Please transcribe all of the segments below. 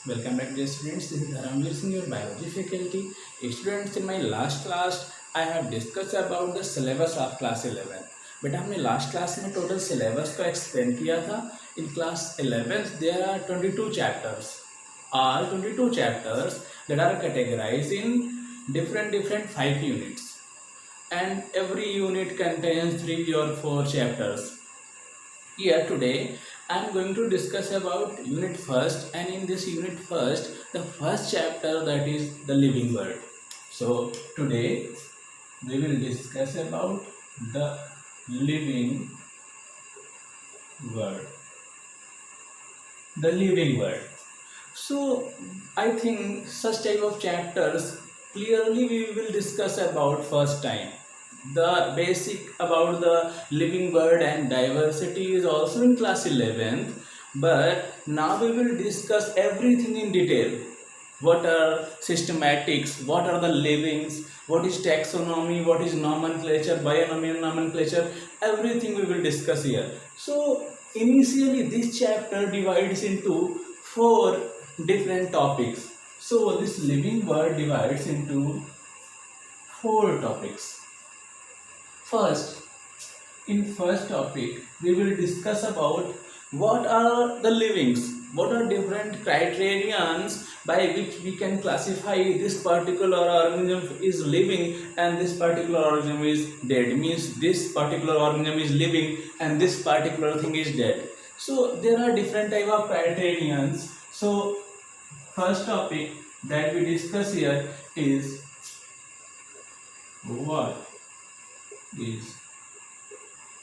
Welcome back, dear students. This is Dharamveer Singh, your biology faculty. Students, in my last class, I have discussed about the syllabus of class 11. बेटा हमने last class में total syllabus को explain किया था. In class 11 there are 22 chapters. All 22 chapters that are categorized in different 5 units, and every unit contains 3 or 4 chapters. Here today I am going to discuss about unit first, and in this unit first, the first chapter, that is the living world. So today we will discuss about the living world. The living world. So I think such type of chapters clearly we will discuss about first time. The basic about the living world and diversity is also in class 11th, but now we will discuss everything in detail. What are systematics, what are the livings, what is taxonomy, what is nomenclature, binomial nomenclature, everything we will discuss here. So initially this chapter divides into 4 different topics. So this living world divides into 4 topics. First, in first topic, we will discuss about what are the livings, what are different criterions by which we can classify this particular organism is living and this particular organism is dead. Means this particular organism is living and this particular thing is dead. So there are different type of criterions. So first topic that we discuss here is what is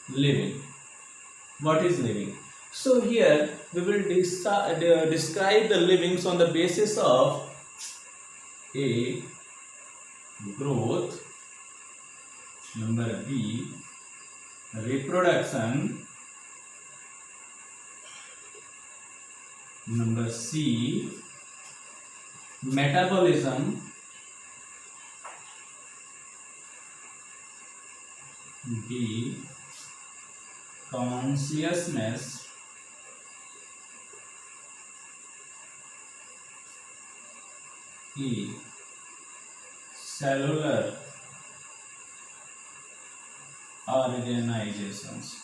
living. What is living? So here we will describe the livings on the basis of A, growth, number B, reproduction, number C, metabolism, B, consciousness, E, cellular organizations.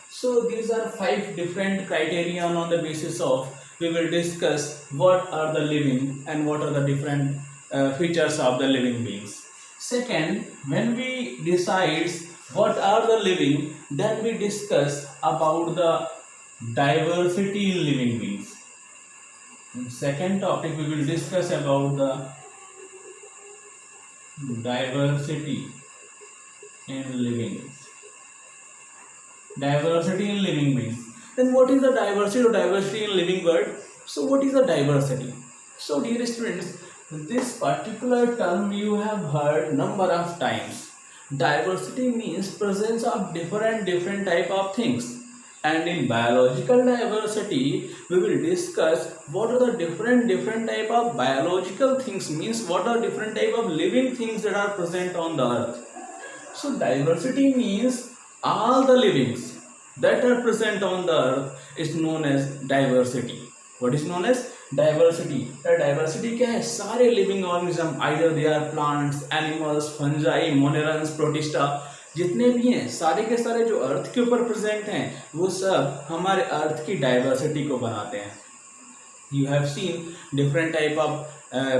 So these are 5 different criterion on the basis of we will discuss what are the living and what are the different features of the living beings. Second, when we decide what are the living, then we discuss about the diversity in living beings. In second topic, we will discuss about the diversity in living beings. Diversity in living beings. Then what is the diversity in living world? So what is the diversity? So dear students, this particular term you have heard number of times. Diversity means presence of different type of things. And in biological diversity, we will discuss what are the different type of biological things, means what are different type of living things that are present on the earth. So diversity means all the livings that are present on the earth is known as diversity. What is known as diversity? Diversity क्या है? सारे living organism, either they are plants, animals, fungi, monerans, protista, जितने भी हैं सारे के सारे जो अर्थ के ऊपर प्रेजेंट हैं वो सब हमारे अर्थ की डाइवर्सिटी को बनाते हैं. You have seen different type of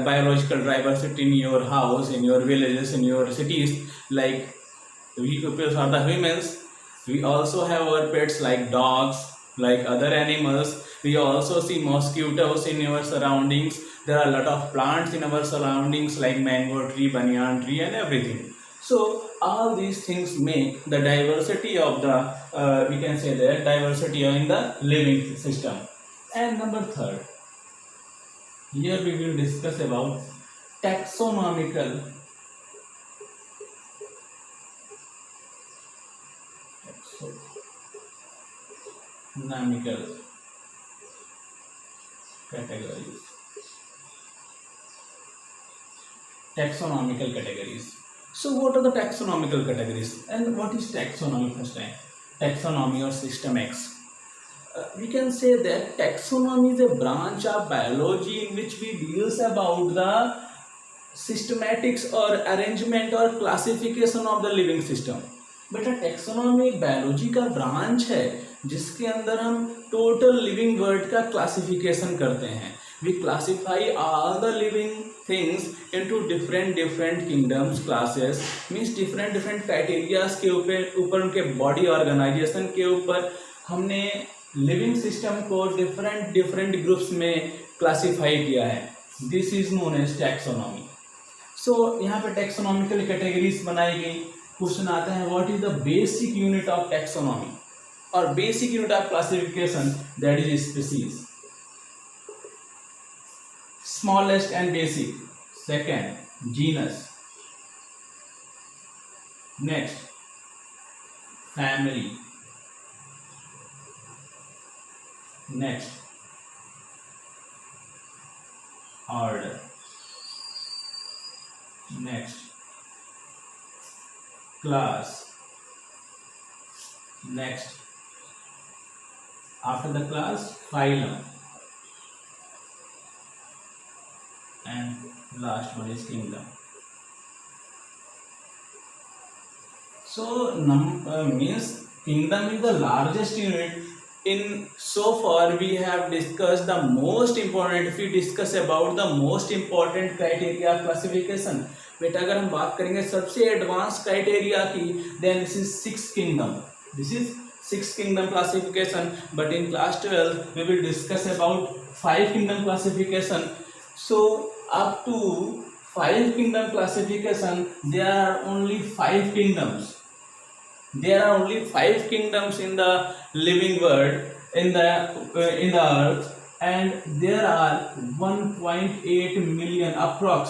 biological diversity in your house, in your villages, in your cities. Like we are the humans. We also have our pets like dogs, like other animals. We also see mosquitoes in our surroundings. There are a lot of plants in our surroundings like mango tree, banyan tree, and everything. So all these things make the diversity of the we can say that diversity in the living system. And number third, here we will discuss about taxonomical categories. Taxonomical categories. So what are the taxonomical categories and what is taxonomy? First time, taxonomy or system X. we can say that taxonomy is a branch of biology in which we deals about the systematics or arrangement or classification of the living system. बेटा taxonomy biology का branch है जिसके अंदर हम total living world का classification करते हैं. We classify all the living things into different kingdoms classes, means different criterias के ऊपर उनके बॉडी ऑर्गेनाइजेशन के ऊपर हमने लिविंग सिस्टम को डिफरेंट ग्रुप्स में क्लासिफाई किया है. This is known as taxonomy. So यहाँ पे टैक्सोनॉमिकल कैटेगरीज बनाई गई. क्वेश्चन आता है what is the basic unit of taxonomy और basic unit of classification, that is species. Smallest and basic. Second genus. Next family. Next order. Next class. Next, after the class, phylum, and last one is kingdom. So means kingdom is the largest unit. In so far we have discussed the most important. If we discuss about the most important criteria classification, बेटा अगर हम बात करेंगे सबसे advance criteria की, then this is six kingdom. This is six kingdom classification. But in class 12 we will discuss about five kingdom classification. So up to five kingdom classification there are only five kingdoms. There are only five kingdoms in the living world, in the earth, and there are 1.8 million approx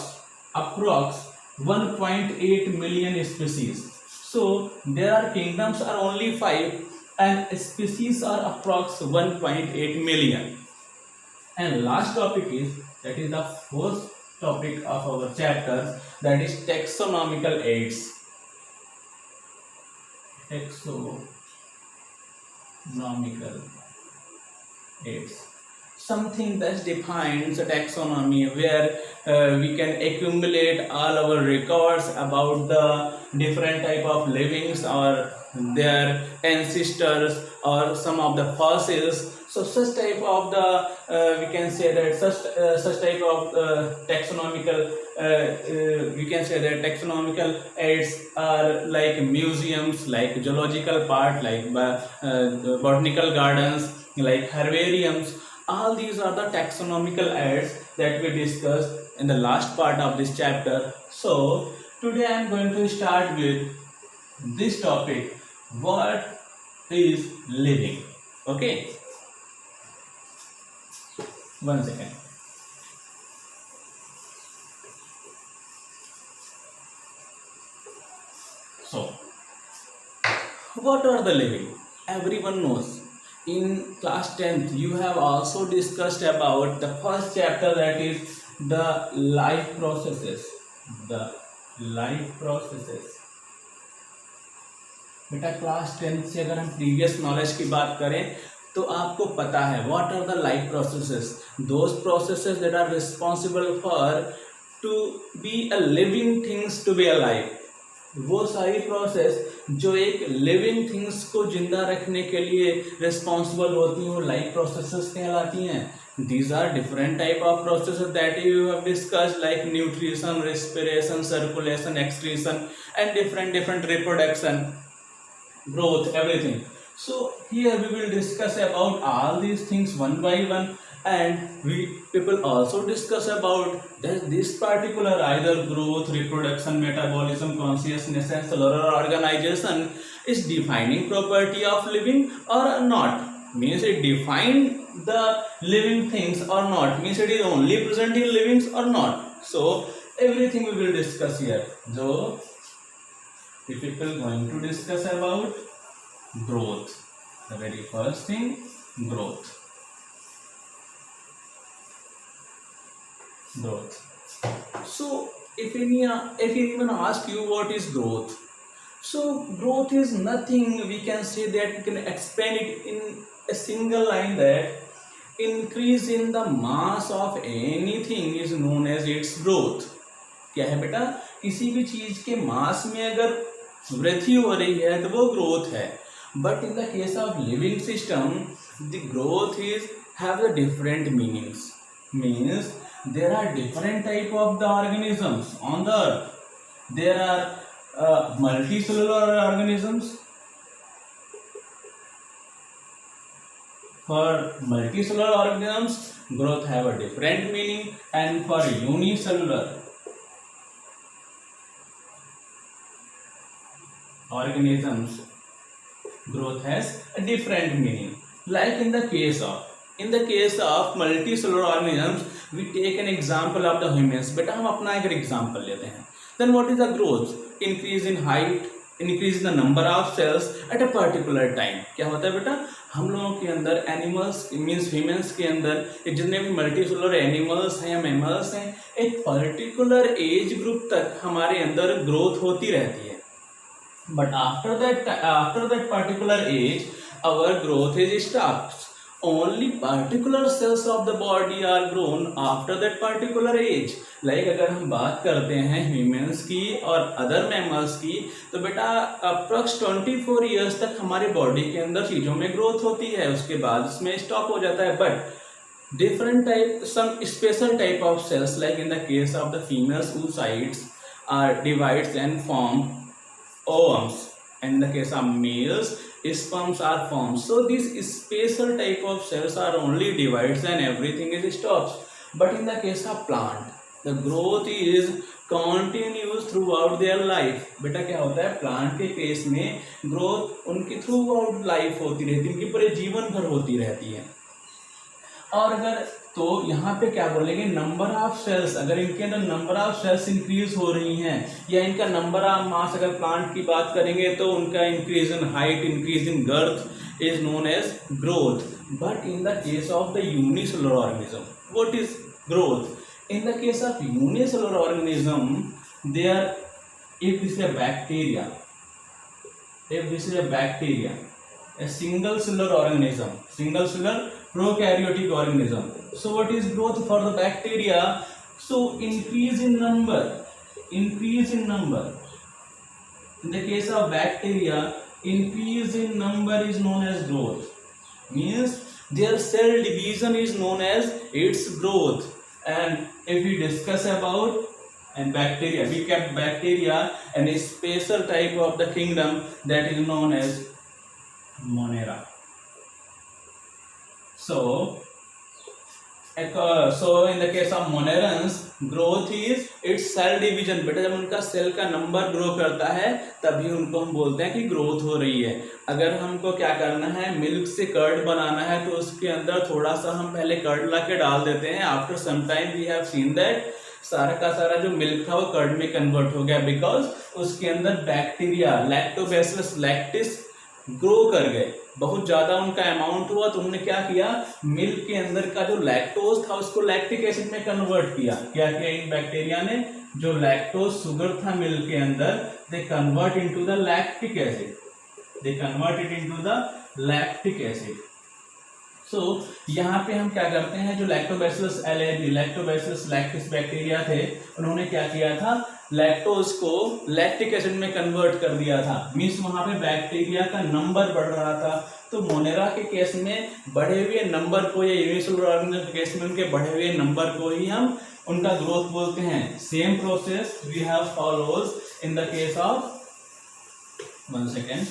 1.8 million species. So there are kingdoms are only 5 and species are approx 1.8 million. And last topic is, that is the fourth topic of our chapter, that is taxonomical aids. Taxonomical aids, something that defines a taxonomy, where we can accumulate all our records about the different type of livings or their ancestors or some of the fossils. So such type of the we can say that such type of taxonomical we can say that taxonomical aids are like museums, like zoological part, like botanical gardens, like herbariums. All these are the taxonomical aids that we discussed in the last part of this chapter. So today I am going to start with this topic, what is living. Okay, one second. So what are the living? Everyone knows. In class 10th you have also discussed about the first chapter, that is the life processes. The life processes. बेटा class 10th से अगर हम previous knowledge की बात करें तो आपको पता है what are the life processes. Those processes that are responsible for to be a living things to be alive. वो सारी प्रोसेस जो एक लिविंग थिंग्स को जिंदा रखने के लिए रिस्पॉन्सिबल होती हैं वो लाइफ प्रोसेसेस कहलाती हैं. These are different type of processes that you have discussed, like nutrition, respiration, circulation, excretion, and different reproduction, growth, everything. So here we will discuss about all these things one by one, and people also discuss about that this particular either growth, reproduction, metabolism, consciousness, and cellular organization is defining property of living or not. Means it define the living things or not. Means it is only present in livings or not. So everything we will discuss here. So we people going to discuss about growth. The very first thing, growth. Growth. So if anyone ask you what is growth, So growth is nothing, we can say that, we can explain it in a single line, that increase in the mass of anything is known as its growth. क्या है बेटा, किसी भी चीज के मास में अगर वृद्धि हो रही है तो वो ग्रोथ है. But in the case of living system the growth is have the different meanings. Means there are different type of the organisms on the earth. There are multicellular organisms. For multicellular organisms growth have a different meaning, and for unicellular organisms growth has a different meaning. Like in the case of multicellular organisms we take an example of the humans. बेटा हम अपना एक example लेते हैं. Then what is the growth? Increase in height, increase in the number of cells at a particular time. क्या होता है बेटा, हम लोगों के अंदर एनिमल्स मीन्स ह्यूमंस के अंदर जितने भी मल्टीसेलुलर एनिमल्स हैं या मैमल्स हैं, एक पर्टिकुलर एज ग्रुप तक हमारे अंदर ग्रोथ होती रहती है. But after that particular age our growth is stops. Only particular cells of the body are grown after that particular age. Like अगर हम बात करते हैं ह्यूमंस की और अदर मैमल्स की, तो बेटा अप्रॉक्स 24 ईयर्स तक हमारे बॉडी के अंदर चीज़ों में ग्रोथ होती है, उसके बाद उसमें स्टॉप हो जाता है. But different type, some special type of cells like in the case of the females oocytes are divides and form ovules. In the case of males, sperms are formed. So these special type of cells are only divides and everything is stops. But in the case of plant, the growth is continuous throughout their life. बेटा क्या होता है, plant के case में growth उनकी through out life होती रहती है, उनकी पूरे जीवन भर होती रहती है. और अगर तो यहाँ पे क्या बोलेंगे, नंबर ऑफ सेल्स, अगर इनके अंदर नंबर ऑफ सेल्स इंक्रीज हो रही हैं या इनका नंबर ऑफ मास, अगर प्लांट की बात करेंगे तो उनका increase in height, increase in girth is known as growth. But in the case of the unicellular organism what is growth? In the case of unicellular organism they are, if this is a bacteria, a single cellular organism, single cellular prokaryotic organism. So what is growth for the bacteria? So increase in number. In the case of bacteria, increase in number is known as growth. Means their cell division is known as its growth. And if we discuss about and bacteria, we kept bacteria and a special type of the kingdom that is known as Monera. So in the case of monerans, growth is its cell division. बेटा जब उनका cell का number grow करता है तभी उनको हम बोलते हैं कि ग्रोथ हो रही है. अगर हमको क्या करना है, मिल्क से कर्ड बनाना है तो उसके अंदर थोड़ा सा हम पहले कर्ड ला के डाल देते हैं. After some time we have seen that सारा का सारा जो मिल्क था वो कर्ड में कन्वर्ट हो गया, बिकॉज उसके अंदर बैक्टीरिया लैक्टोबैसिलस लैक्टिस ग्रो कर गए, बहुत ज़्यादा उनका अमाउंट हुआ तो उन्होंने क्या किया, मिल्क के अंदर का जो लैक्टोज था उसको लैक्टिक एसिड में कन्वर्ट किया. क्या किया इन बैक्टीरिया ने, जो लैक्टोज शुगर था मिल्क के अंदर, they convert into the lactic acid, they convert it into the lactic acid. So यहाँ पे हम क्या करते हैं, जो lactobacillus allergy, lactobacillus lactis bacteria थे, उन्होंने क्या किया था, लैक्टोज को लैक्टिक एसिड में कन्वर्ट कर दिया था. मीन्स वहाँ पे बैक्टीरिया का नंबर बढ़ रहा था. तो मोनेरा के केस में बढ़े हुए नंबर को, या यूनिसेलुलर ऑर्गेनिज्म के केस में उनके बढ़े हुए नंबर को ही हम उनका ग्रोथ बोलते हैं. Same process we have follows in the case of, one second,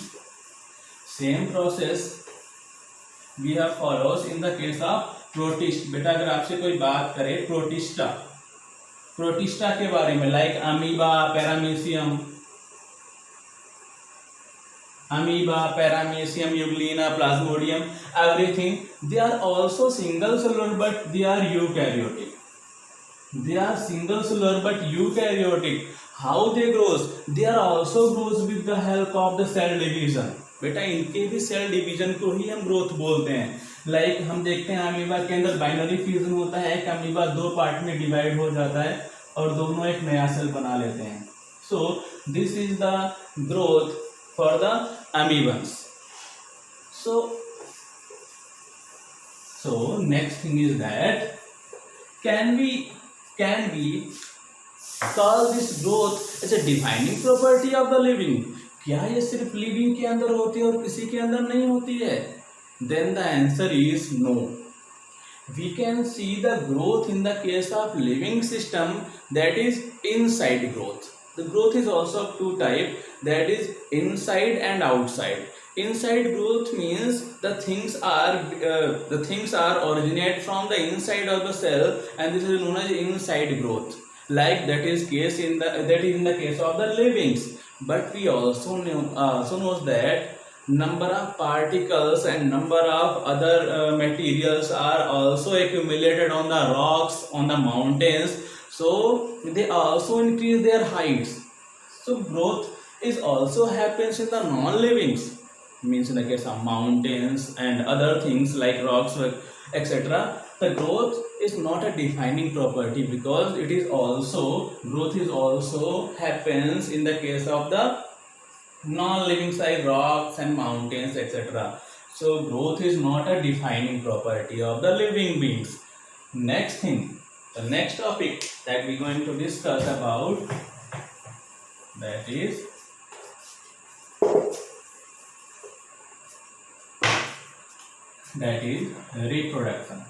same process we have follows in the case of protist. बेटा अगर आपसे कोई बात करे प्रोटिस्टा के बारे में, like amoeba, paramecium, euglena, plasmodium, everything, they are also single cellular but they are eukaryotic. They are single cellular but eukaryotic. How they grows? They are also grows with the help of the cell division. बेटा इनके भी cell division को ही हम growth बोलते हैं. Like हम देखते हैं अमीबा के अंदर बाइनरी फ्यूजन होता है, एक अमीबा दो पार्ट में डिवाइड हो जाता है और दोनों एक नया सेल बना लेते हैं. So this is the growth for the amoebans. So next thing is that can we call this growth as a defining property of the living? क्या ये सिर्फ लिविंग के अंदर होती है और किसी के अंदर नहीं होती है? Then the answer is no. We can see the growth in the case of living system, that is inside growth. The growth is also of two types, that is inside and outside. Inside growth means the things are originate from the inside of the cell, and this is known as inside growth. Like that is in the case of the livings. But we also knows that number of particles and number of other materials are also accumulated on the rocks, on the mountains, so they also increase their heights. So growth is also happens in the non-livings, means in the case of mountains and other things like rocks, etc. The growth is not a defining property, because it is also happens in the case of the non-living side rocks and mountains, etc. So growth is not a defining property of the living beings. Next thing, the next topic that we're going to discuss about, that is reproduction.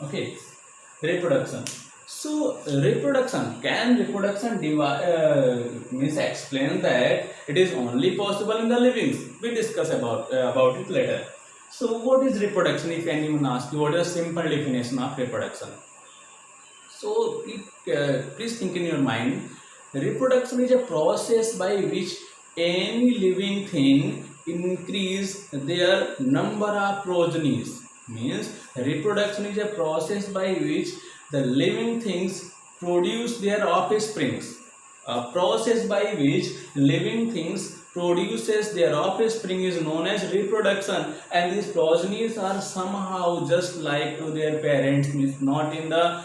Okay, reproduction. So can reproduction means explain that it is only possible in the livings? We discuss about it later. So what is reproduction? If anyone asks you what is a simple definition of reproduction, so please think in your mind. Reproduction is a process by which any living thing increase their number of progenies. Means reproduction is a process by which the living things produce their offsprings. A process by which living things produces their offspring is known as reproduction, and these progenies are somehow just like to their parents, means not in the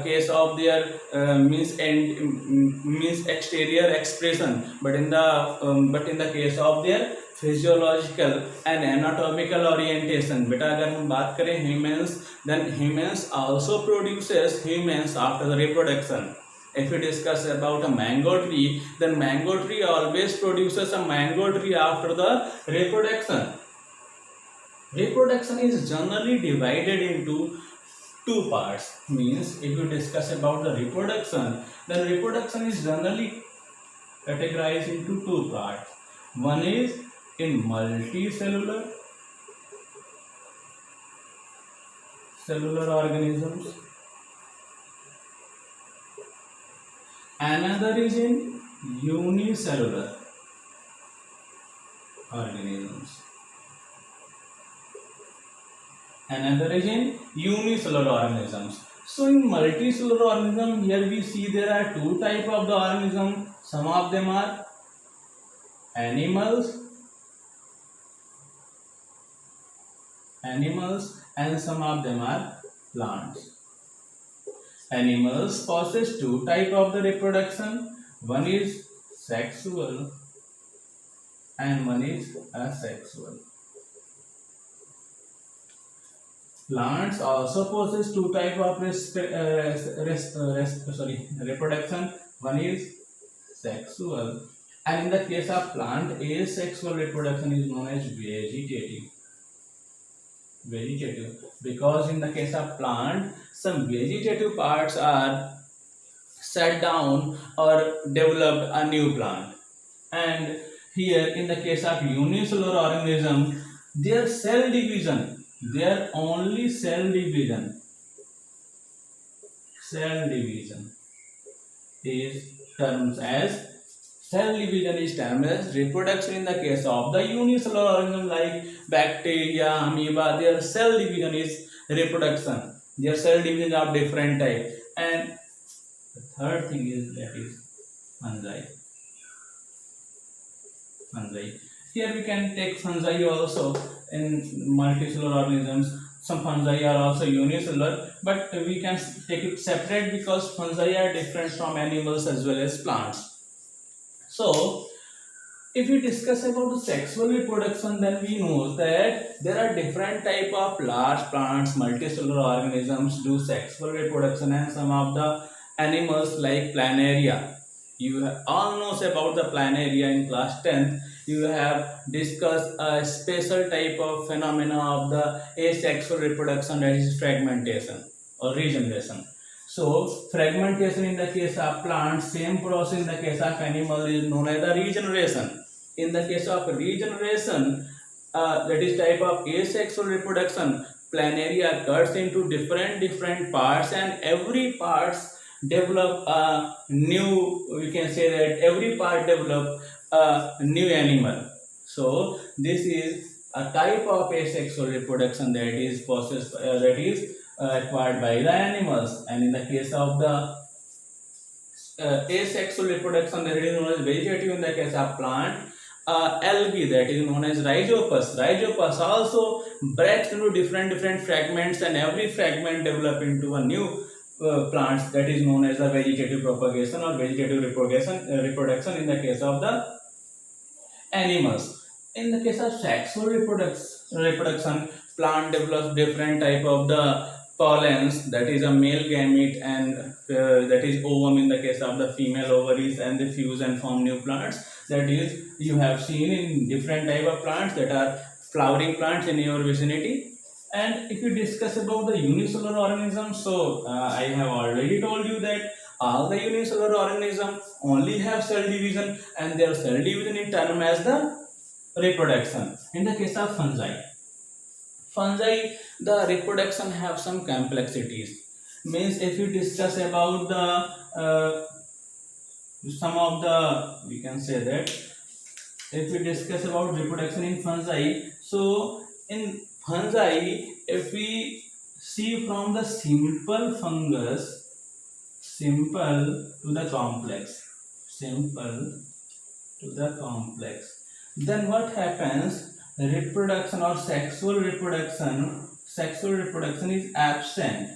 case of their means exterior expression, but in the case of their physiological and anatomical orientation. Beta अगर हम बात करें humans, then humans also produces humans after the reproduction. If we discuss about a mango tree, then mango tree always produces a mango tree after the reproduction. Reproduction is generally divided into two parts. Means if you discuss about the reproduction, then reproduction is generally categorized into two parts. One is in multicellular organisms, another is in unicellular organisms. So in multicellular organism, here we see there are two types of the organism. Some of them are animals and some of them are plants. Animals possess two types of the reproduction. One is sexual and one is asexual. Plants also possess two types of reproduction. One is sexual, and in the case of plant, asexual reproduction is known as vegetative, because in the case of plant, some vegetative parts are shut down or developed a new plant, and here in the case of unicellular organism, their only cell division is termed as reproduction. In the case of the unicellular organism like bacteria, amoeba, their cell division is reproduction. Their cell division are different type. And the third thing is fungi. Here we can take fungi also in multicellular organisms. some fungi are also unicellular, but we can take it separate because fungi are different from animals as well as plants. So if we discuss about the sexual reproduction, then we know that there are different type of large plants, multicellular organisms do sexual reproduction, and some of the animals like planaria. You all knows about the planaria in class 10th. You have discussed a special type of phenomena of the asexual reproduction, that is fragmentation or regeneration. So fragmentation in the case of plants, same process in the case of animal is known as the regeneration. In the case of regeneration, that is type of asexual reproduction, planaria cuts into different parts, and every parts develop a new, we can say that every part develop a new animal. So this is a type of asexual reproduction that is processed, that is acquired by the animals. And in the case of the asexual reproduction, that is known as vegetative. In the case of plant, algae, that is known as rhizopus. Rhizopus also breaks into different fragments, and every fragment develop into a new plants, that is known as a vegetative propagation or vegetative reproduction in the case of the animals. In the case of sexual reproduction, plant develops different type of the pollens, that is a male gamete, and that is ovum in the case of the female ovaries, and they fuse and form new plants. That is, you have seen in different type of plants that are flowering plants in your vicinity. And if you discuss about the unicellular organisms, so I have already told you that all the unicellular organisms only have cell division, and their cell division is termed as the reproduction. In the case of fungi, the reproduction have some complexities. Means if you discuss about the some of the, we can say that if we discuss about reproduction in fungi, so in fungi, if we see from the simple fungus, simple to the complex, then what happens? Reproduction or sexual reproduction is absent.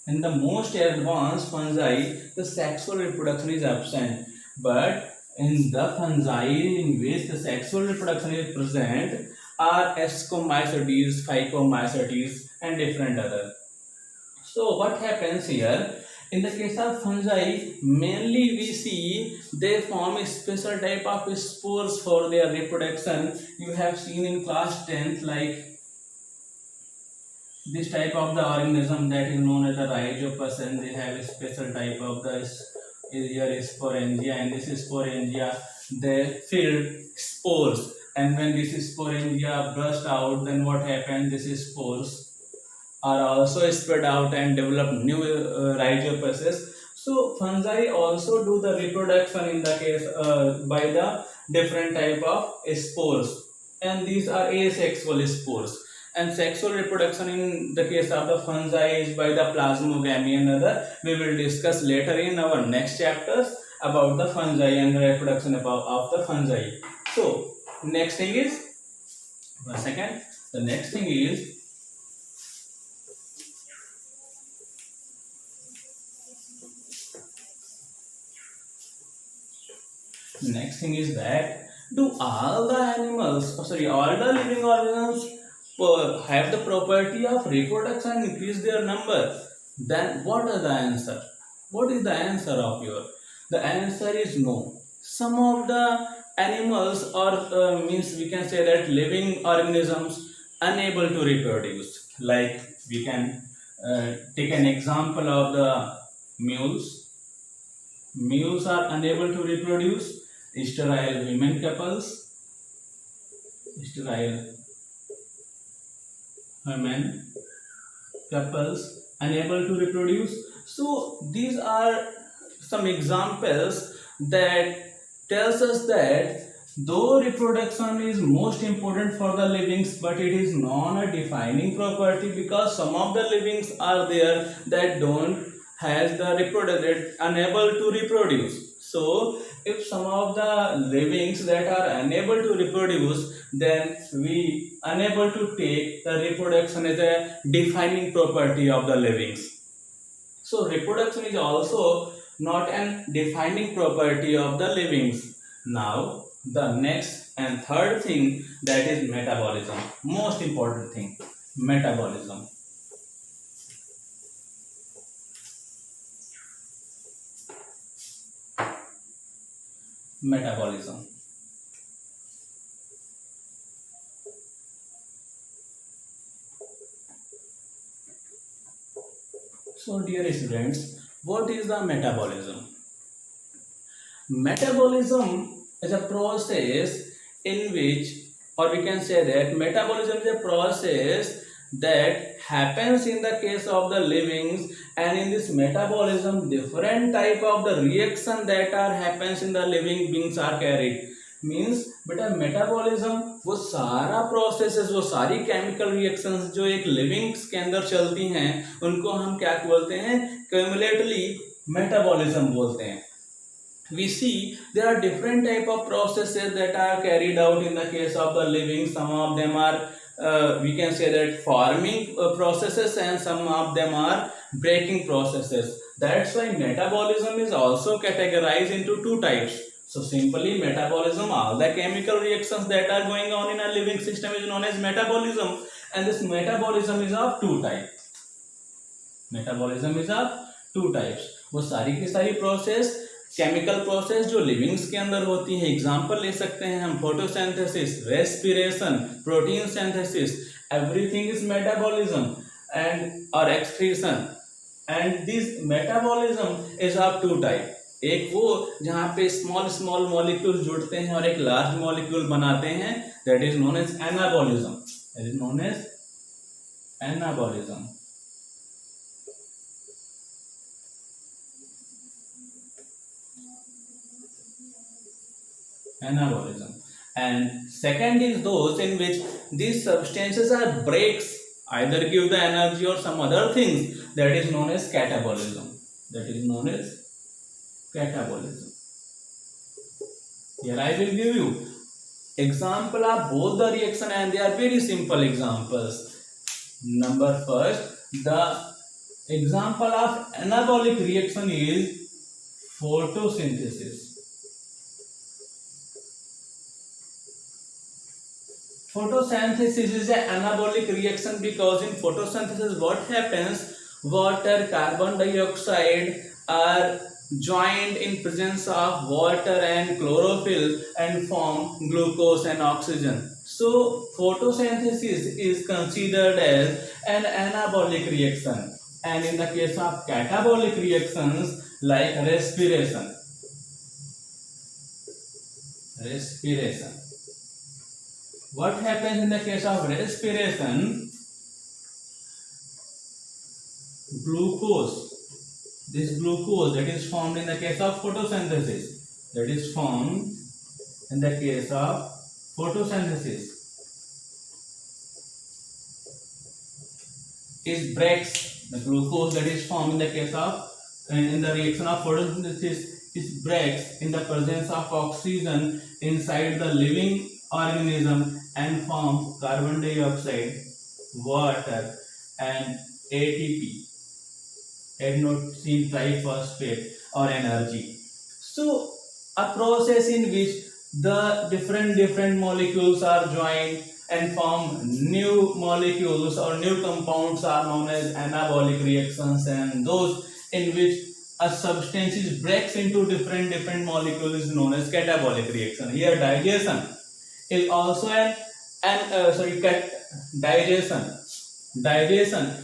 In the most advanced fungi, the sexual reproduction is absent, but in the fungi in which the sexual reproduction is present are Ascomycetes, Phycomycetes, and different other. So what happens here? In the case of fungi, mainly we see they form a special type of spores for their reproduction. You have seen in class 10th, like this type of the organism that is known as the rhizopus, and they have a special type of the here is sporangia, and this is sporangia. They fill spores, and when this is sporangia burst out, then what happens? This is spores are also spread out and develop new rhizopuses. So fungi also do the reproduction in the case by the different type of spores, and these are asexual spores. And sexual reproduction in the case of the fungi is by the plasmogamy and other. We will discuss later in our next chapters about the fungi and the reproduction of the fungi. So next thing is, one second, the next thing is that do all the animals, all the living organisms have the property of reproduction and increase their number? Then what is the answer? What is the answer of your? The answer is no. Some of the animals, or means we can say that living organisms, unable to reproduce. Like we can take an example of the mules. Mules are unable to reproduce. Sterile women couples, unable to reproduce. So these are some examples that tells us that though reproduction is most important for the livings, but it is not a defining property, because some of the livings are there that don't has the reproduced unable to reproduce. So if some of the livings that are unable to reproduce, then we unable to take the reproduction as a defining property of the livings. So reproduction is also not an defining property of the livings. Now the next and third thing, that is metabolism. Most important thing, metabolism. Metabolism. So dear students, what is the metabolism? Metabolism is a process in which, or we can say that metabolism is a process that happens in the case of the livings, and in this metabolism different type of the reaction that are happens in the living beings are carried. Means बेटा metabolism वो सारा processes, वो सारी chemical reactions जो एक livings के अंदर चलती हैं उनको हम क्या बोलते हैं, क्यूमुलेटली मेटाबॉलिज्म बोलते हैं. We see there are different type of processes that are carried out in the case of the living. Some of them are we can say that forming processes, and some of them are breaking processes. That's why metabolism is also categorized into two types. So simply metabolism, all the chemical reactions that are going on in a living system is known as metabolism, and this metabolism is of two types. Metabolism is of two types. वो सारी की सारी process, chemical process जो livings के अंदर होती है, example ले सकते हैं हम photosynthesis, respiration, protein synthesis, everything is metabolism and और excretion. And this metabolism is of two type. एक वो जहाँ पे स्मॉल स्मॉल मॉलिक्यूल जुड़ते हैं और एक लार्ज मॉलिक्यूल बनाते हैं, that is known as anabolism. That is known as anabolism. Anabolism. And second is those in which these substances are breaks, either give the energy or some other things, that is known as catabolism. That is known as catabolism. Here I will give you example of both the reaction, and they are very simple examples. Number first, the example of anabolic reaction is photosynthesis. Photosynthesis is an anabolic reaction because in photosynthesis what happens, water, carbon dioxide are joined in presence of water and chlorophyll and form glucose and oxygen. So photosynthesis is considered as an anabolic reaction, and in the case of catabolic reactions like respiration, what happens in the case of respiration? Glucose, this glucose that is formed in the case of photosynthesis, that is formed in the case of photosynthesis, is breaks. The glucose that is formed in the case of in the reaction of photosynthesis is breaks in the presence of oxygen inside the living organism and form carbon dioxide, water and ATP, adenosine triphosphate, or energy. So a process in which the different molecules are joined and form new molecules or new compounds are known as anabolic reactions, and those in which a substance breaks into different molecules is known as catabolic reaction. Here digestion is also digestion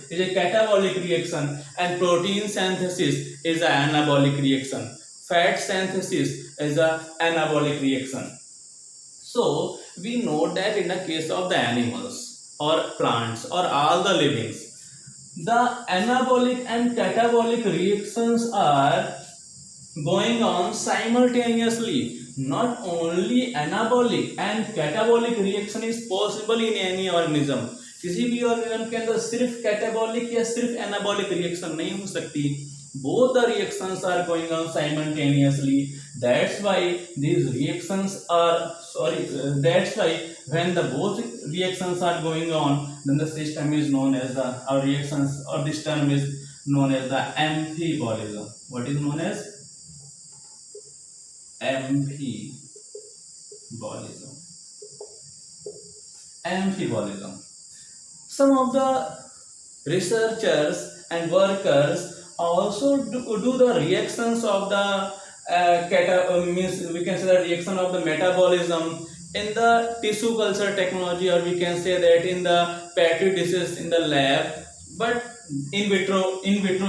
is a catabolic reaction, and protein synthesis is an anabolic reaction. Fat synthesis is an anabolic reaction. So we know that in the case of the animals or plants or all the livings, the anabolic and catabolic reactions are going on simultaneously. Not only anabolic and catabolic reaction is possible in any organism. किसी भी organism के अंदर सिर्फ catabolic या सिर्फ anabolic reaction नहीं हो सकती, both the reactions are going on simultaneously. That's why these reactions are that's why when the both reactions are going on, then the system is known as the or reactions or this term is known as the amphibolism. What is known as amphibolism? Amphibolism. Some of the researchers and workers also do the reactions of the means we can say the reaction of the metabolism in the tissue culture technology, or we can say that in the petri dishes in the lab, but in vitro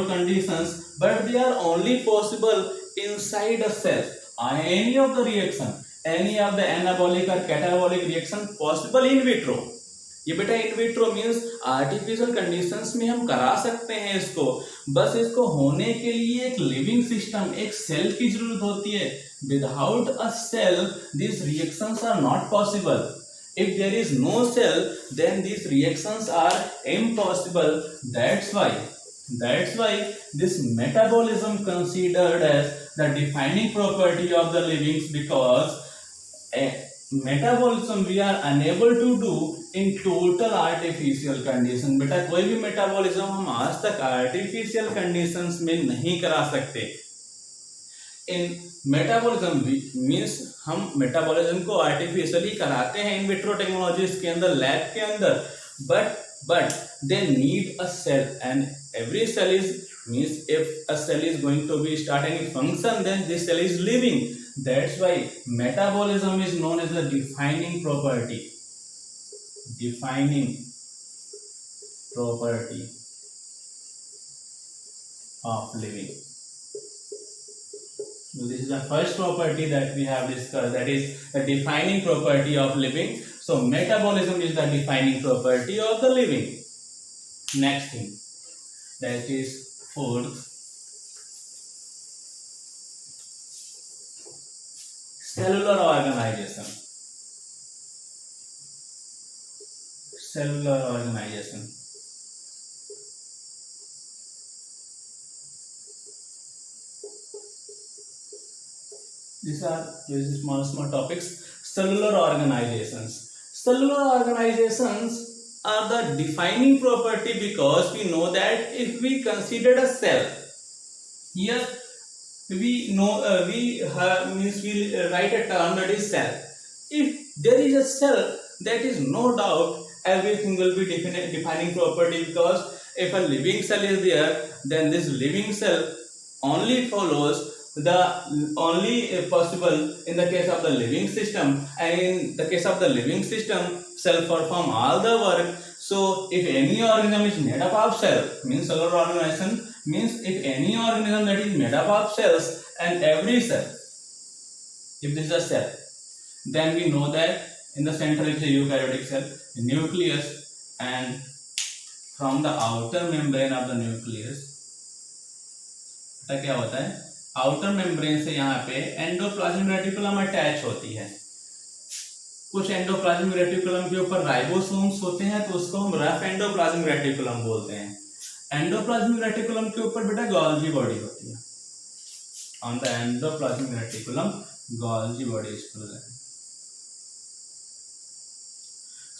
conditions, but they are only possible inside a cell. Any of the reaction, any of the anabolic or catabolic reaction possible in vitro. ये बेटा in vitro means artificial conditions में हम करा सकते हैं इसको, बस इसको होने के लिए एक लिविंग सिस्टम, एक सेल की जरूरत होती है. Without a cell this reactions are not possible. If there is no cell then this reactions are impossible. That's why this metabolism considered as the defining property of the livings, because metabolism we are unable to do in total artificial condition. बेटा कोई भी metabolism हम आज तक artificial conditions में नहीं करा सकते. इन मेटाबॉलिज्म मीन्स हम मेटाबॉलिज्म को आर्टिफिशियली कराते हैं इन विट्रो टेक्नोलॉजीज के अंदर, लैब के अंदर, but they need a cell, and every cell is means if a cell is going to be start any function, then this cell is living. That's why metabolism is known as the defining property of living. So this is the first property that we have discussed, that is the defining property of living. So metabolism is the defining property of the living. Next thing, that is fourth, cellular organization. Cellular organization. These are very small topics. Cellular organizations. Cellular organizations are the defining property, because we know that if we consider a cell, here we know we write a term that is cell. If there is a cell, that is no doubt everything will be defining property, because if a living cell is there, then this living cell only follows the only possible in the case of the living system, and in the case of the living system, cell perform all the work. So if any organism is made up of cell, means cellular organization means if any organism that is made up of cells, and every cell, if this is a cell, then we know that in the center is a eukaryotic cell, nucleus, and from the outer membrane of the nucleus क्या होता है, outer membrane से यहाँ पे endoplasmic reticulum attach होती है. कुछ endoplasmic reticulum के ऊपर राइबोसोम्स होते हैं, तो उसको हम रफ एंडोप्लाज्मिक रेटिकुलम बोलते हैं. एंडोप्लाज्मिक रेटिकुलम के ऊपर बेटा गोल्गी बॉडी होती है. On the endoplasmic reticulum Golgi body is present.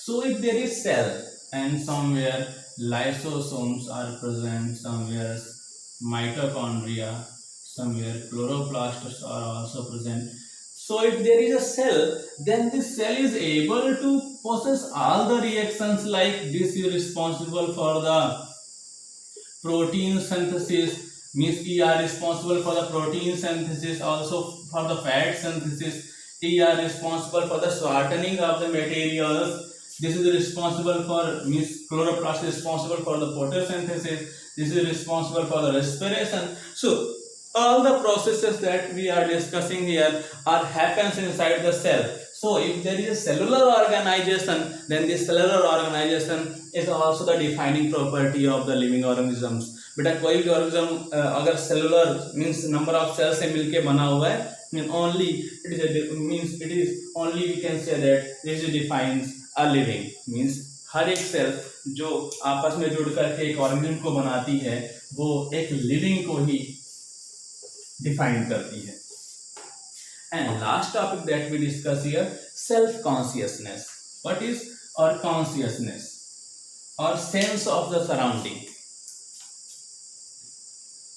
So if there is cell and somewhere lysosomes are present, somewhere mitochondria, somewhere chloroplasts are also present. So if there is a cell, then this cell is able to process all the reactions, like this is responsible for the protein synthesis, means E are responsible for the protein synthesis, also for the fat synthesis. E are responsible for the shortening of the materials. This is responsible for, means chloroplast is responsible for the photosynthesis. This is responsible for the respiration. So all the processes that we are discussing here happens inside the cell. So if there is a cellular organization, then this cellular organization is also the defining property of the living organisms. बेटा कोई भी organism अगर cellular means number of cells से मिलके बना हुआ है, means only it is only we can say that this defines a living. means हर एक सेल जो आपस में जुड़ करके एक ऑर्गेनिज्म को बनाती है, वो एक लिविंग को ही डिफाइन करती है। And last topic that we discuss here, self consciousness. What is और कॉन्शियसनेस और sense of the surrounding.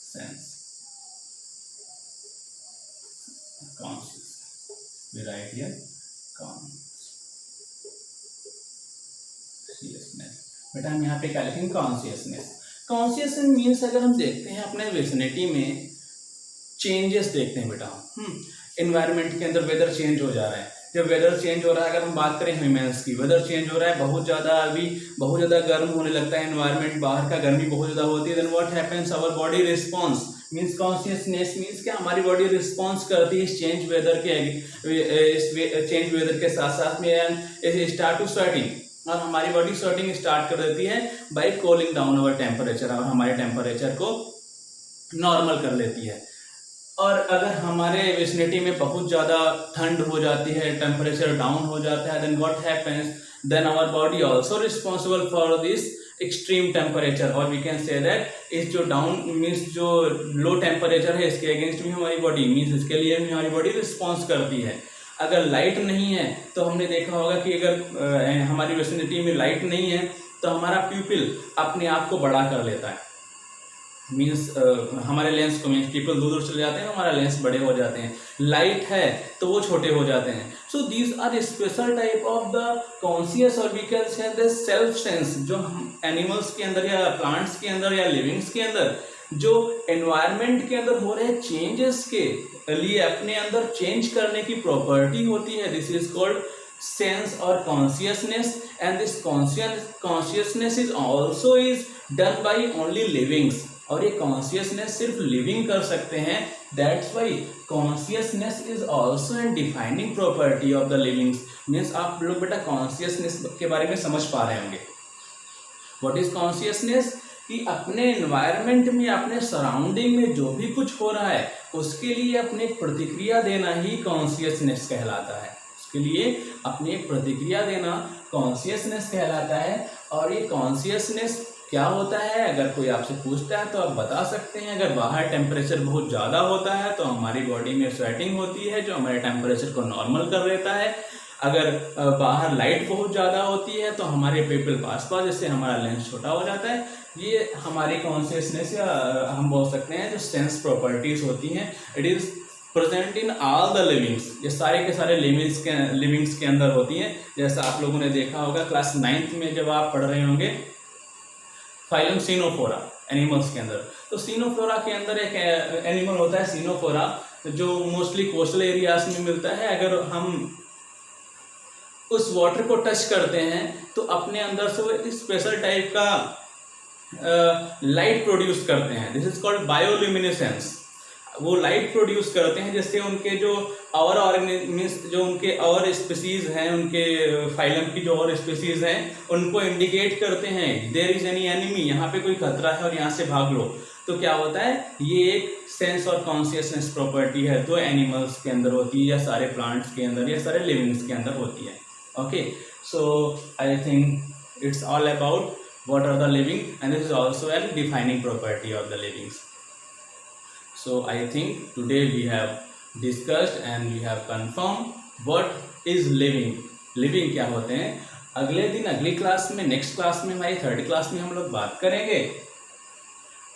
Sense consciousness, we write here consciousness। बेटा हम यहाँ पे क्या लिखेंगे, कॉन्शियसनेस। कॉन्शियसनेस मीन्स अगर हम देखते हैं अपने विसिनिटी में चेंजेस देखते हैं बेटा, एनवायरनमेंट के अंदर वेदर चेंज हो जा रहा है। जब वेदर चेंज हो रहा है, अगर हम बात करें ह्यूमन्स की, वेदर चेंज हो रहा है, बहुत ज़्यादा अभी बहुत ज़्यादा गर्म होने लगता है एनवायरनमेंट, बाहर का गर्मी बहुत ज़्यादा होती है, then what happens, our body response means consciousness means क्या, हमारी बॉडी रिस्पॉन्स करती है इस चेंज वेदर के साथ साथ में, एंड स्टार्ट टू स्वेटिंग, और हमारी बॉडी स्वेटिंग स्टार्ट कर देती है बाय कूलिंग डाउन अवर टेम्परेचर, और हमारे टेम्परेचर को नॉर्मल कर लेती है। और अगर हमारे विसिनिटी में बहुत ज़्यादा ठंड हो जाती है, टेम्परेचर डाउन हो जाता है, then what happens, then our body also responsible for this extreme temperature, और we can say that is जो डाउन मीन्स जो लो टेम्परेचर है इसके अगेंस्ट भी हमारी बॉडी मीन्स इसके लिए भी हमारी बॉडी रिस्पॉन्स करती है। अगर लाइट नहीं है तो हमने देखा होगा कि अगर हमारी विसिनिटी में लाइट नहीं है तो हमारा प्यूपिल अपने आप को बड़ा कर लेता है, मीन्स हमारे लेंस को, मीन्स पीपल दूर दूर चले जाते हैं, हमारा लेंस बड़े हो जाते हैं। लाइट है तो वो छोटे हो जाते हैं। So these are special type of the conscious और we can say the self sense, जो हम एनिमल्स के अंदर या प्लांट्स के अंदर या लिविंग्स के अंदर जो एनवायरनमेंट के अंदर हो रहे चेंजेस के लिए अपने अंदर चेंज करने की प्रॉपर्टी होती है, दिस इज कॉल्ड सेंस और consciousness. And this consciousness is also is done by only livings, और ये कॉन्शियसनेस सिर्फ लिविंग कर सकते हैं। That's why consciousness is also an defining property of the livings. Means आप लोग बेटा कॉन्शियसनेस के बारे में समझ पा रहे होंगे। व्हाट इज कॉन्शियसनेस, कि अपने एनवायरनमेंट में, अपने सराउंडिंग में जो भी कुछ हो रहा है उसके लिए अपने प्रतिक्रिया देना ही कॉन्शियसनेस कहलाता है। उसके लिए अपनी एक प्रतिक्रिया देना कॉन्शियसनेस कहलाता है। और ये कॉन्शियसनेस क्या होता है, अगर कोई आपसे पूछता है तो आप बता सकते हैं। अगर बाहर टेम्परेचर बहुत ज़्यादा होता है तो हमारी बॉडी में स्वेटिंग होती है जो हमारे टेम्परेचर को नॉर्मल कर देता है। अगर बाहर लाइट बहुत ज़्यादा होती है तो हमारे पीपल पास जिससे हमारा लेंस छोटा हो जाता है। ये हमारी कॉन्शियसनेस या हम बोल सकते हैं जो सेंस प्रॉपर्टीज होती हैं, it is present in all the livings. ये सारे के सारे लिविंग्स के अंदर होती हैं। जैसा आप लोगों ने देखा होगा क्लास 9th में जब आप पढ़ रहे होंगे फाइलम सीनोफोरा एनिमल्स के अंदर, तो सीनोफोरा के अंदर एक एनिमल होता है सीनोफोरा जो मोस्टली कोस्टल एरियाज में मिलता है। अगर हम उस वाटर को टच करते हैं तो अपने अंदर से वो स्पेशल टाइप का लाइट प्रोड्यूस करते हैं, दिस इज कॉल्ड बायोल्यूमिनेसेंस। वो लाइट प्रोड्यूस करते हैं जिससे उनके जो और ऑर्गेनिज्म जो उनके और स्पीसीज हैं, उनके फाइलम की जो और स्पीसीज हैं उनको इंडिकेट करते हैं देयर इज एनी एनिमी, यहाँ पे कोई खतरा है और यहाँ से भाग लो। तो क्या होता है, ये एक सेंस और कॉन्शियसनेस प्रॉपर्टी है तो एनिमल्स के अंदर होती है या सारे प्लांट्स के अंदर या सारे लिविंग्स के अंदर होती है। Okay, so I think it's all about what are the living, and this is also a defining property of the livings. So I think today we have discussed and we have confirmed what is living. living क्या होते हैं। अगले दिन अगली class में, next class में, हमारी 3rd class में हम लोग बात करेंगे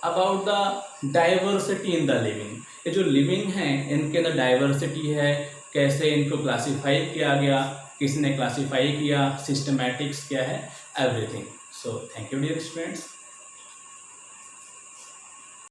about the diversity in the living. ये जो लिविंग हैं इनके अंदर डाइवर्सिटी है, कैसे इनको क्लासीफाई किया गया, किसने क्लासीफाई किया, सिस्टमैटिक्स क्या है, everything. So thank you dear students.